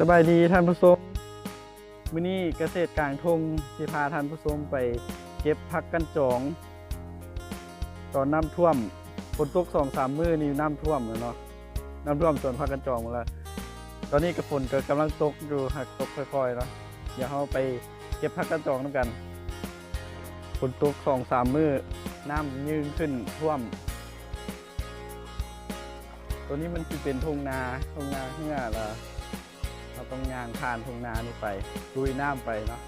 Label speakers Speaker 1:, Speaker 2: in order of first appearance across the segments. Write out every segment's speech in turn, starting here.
Speaker 1: สบายดีท่านผู้ชมมื้อนี้เกษตรกลางทงสิพาท่านผู้ชมไปเก็บผักกันจองตอนน้ำท่วมฝนตก 2-3 มื้อนี่น้ำท่วมแล้วเนาะน้ำท่วมสวนผักกันจองหมดแล้วตอนนี้ก็ฝนก็กำลังตกอยู่หักตกค่อยๆเนาะเดี๋ยวเราไปเก็บผักกันจองนำกันฝนตก 2-3 มื้อน้ำยืนขึ้นท่วมตัวนี้มันสิเป็นทุ่งนาเฮือล่ะเราต้องย่างผ่านทุ่งนานี่ไปลุยน้ำไปเนาะ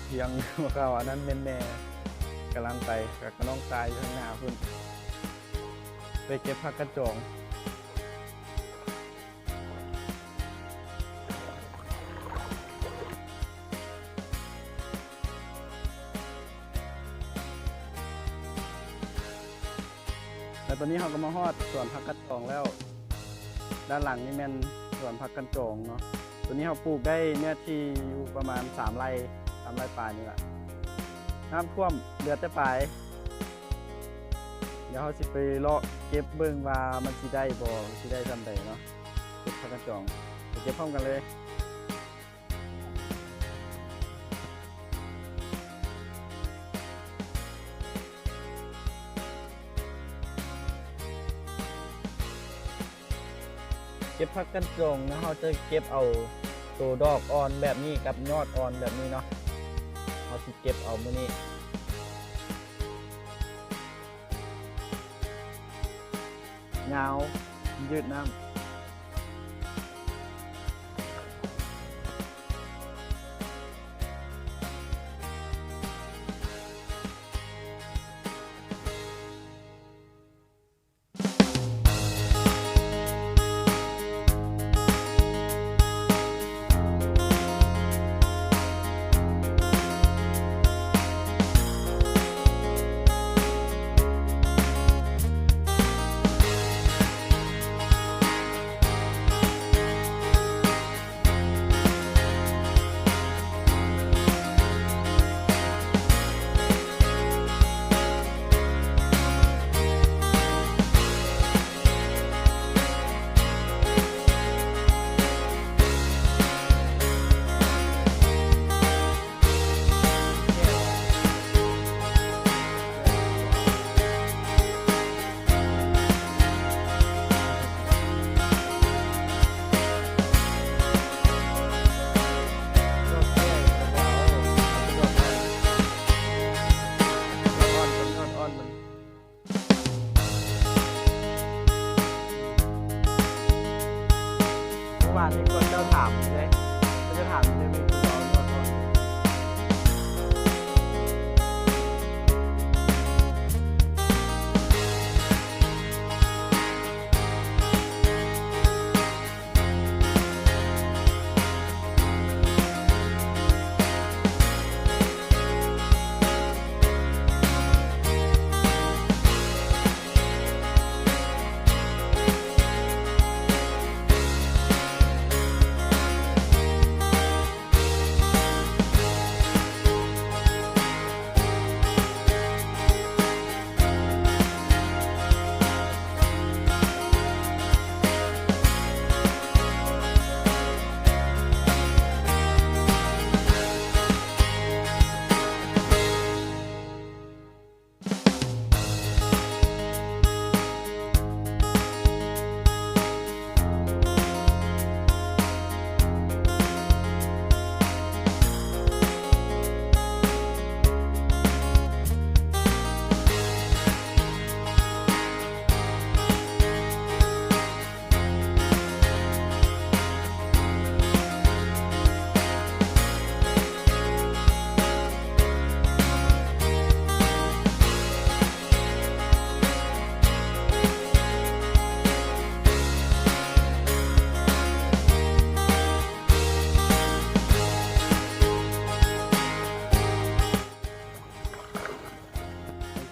Speaker 1: เพียงเขาอันนั้นแม่กำลังไปกับน้องทรายข้างหน้าพุ่นไปเก็บผักกระจองแล้วตอนนี้เราก็มาฮอดสวนผักกระจองแล้วด้านหลังนี่แม่นสวนผักกระจองเนาะตัวนี้เราปลูกได้เนื้อที่อยู่ประมาณ3 ไร่ปลายนี่แหละน้ำท่วมเหลือแต่ปลายเดี๋ยวเราสิไปเลาะเก็บเบิ่งว่ามันสิได้บ่สิได้ทำใดเนาะเก็บผักกระจองไปเก็บพร้อมกันเลยเก็บผักกันจองนะเราจะเก็บเอาตัวดอกอ่อนแบบนี้กับยอดอ่อนแบบนี้เนาะเราสิเก็บเอามื้อนี้ยาวยืดน้ำว่าที่คนเจ้าถามเลยเขาจะถามจะมีคุณร้อนก่อน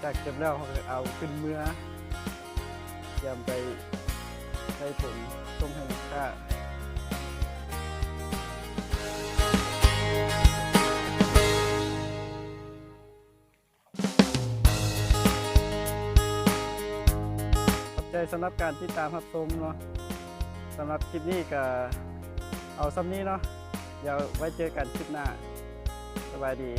Speaker 1: จากเก็บแล้วเขาก็เอาขึ้นเมื่อยำไปใส่ถุงต้มให้ลูกค้าขอบใจสำหรับการติดตามรับชมเนาะสำหรับคลิปนี้ก็ เ เอาซ้ำนี้เนาะเดี๋ยวไว้เจอกันคลิปหน้าสบายดี